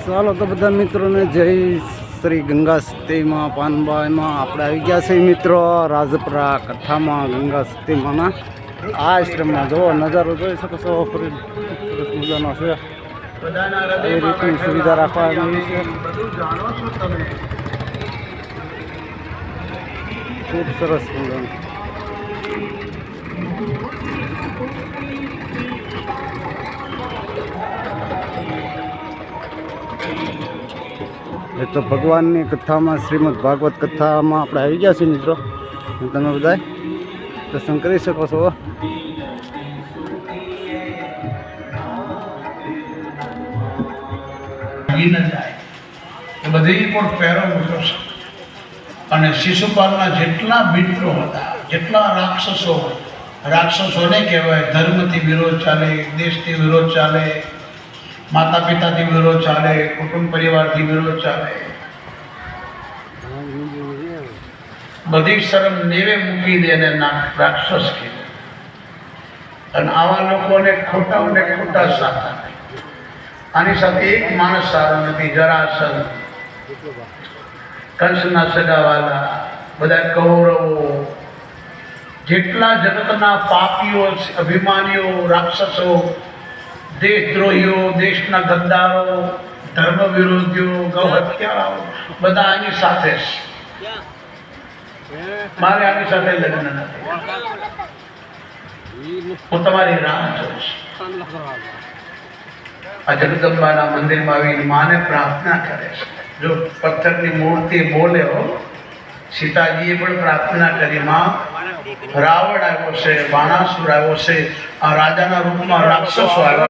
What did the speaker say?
ચાલો તો બધા મિત્રોને જય શ્રી ગંગા સતીમાં પાનબાઈમાં આપણે આવી ગયા છે મિત્રો રાજપરા કથામાં ગંગા સતીમાંના આ આશ્રમમાં જોવો નજારો જોઈ શકો છો. સરસ મજાનો છે. એ રીતની સુવિધા રાખવાની છે. ખૂબ સરસ મજાનું. એ તો ભગવાનની કથામાં શ્રીમદ ભાગવત કથામાં આપણે આવી ગયા છીએ મિત્રો. તમે બધા દર્શન કરી શકો છો. બધી પણ પહેરો મૂક્યો છે અને શિશુપાલના જેટલા મિત્રો હતા, જેટલા રાક્ષસોને કહેવાય, ધર્મથી વિરોધ ચાલે, દેશથી વિરોધ ચાલે, માતા પિતાથી વિરોધ ચાલે, કુટુંબ પરિવારથી વિરોધ ચાલે, બધી શરમ નેવે મૂકી દે અને રાક્ષસ કીધું. અને આવા લોકોને ખોટા સાથ આપે. આની સાથે એક માણસ સારો નથી. જરાસંઘ, કંસના સગાવાલા, બધા કૌરવો, જેટલા જગતના પાપીઓ, અભિમાનીઓ, રાક્ષસો, દેશદ્રોહીઓ, દેશના ગદ્દારો, ધર્મ વિરોધીઓ, ગૌ હત્યારાઓ, બધા આની સાથે છે. મારે આની સાથે લગ્ન નથી. હું તમારી રાહ જોઈશ. આ જગદંબાના મંદિરમાં આવીને માને પ્રાર્થના કરે છે. જો પથ્થરની મૂર્તિ બોલે હો, સીતાજીએ પણ પ્રાર્થના કરી, માં રાવણ આવ્યો છે, બાણાસુર આવ્યો છે, આ રાજાના રૂપમાં રાક્ષસો આવ્યા.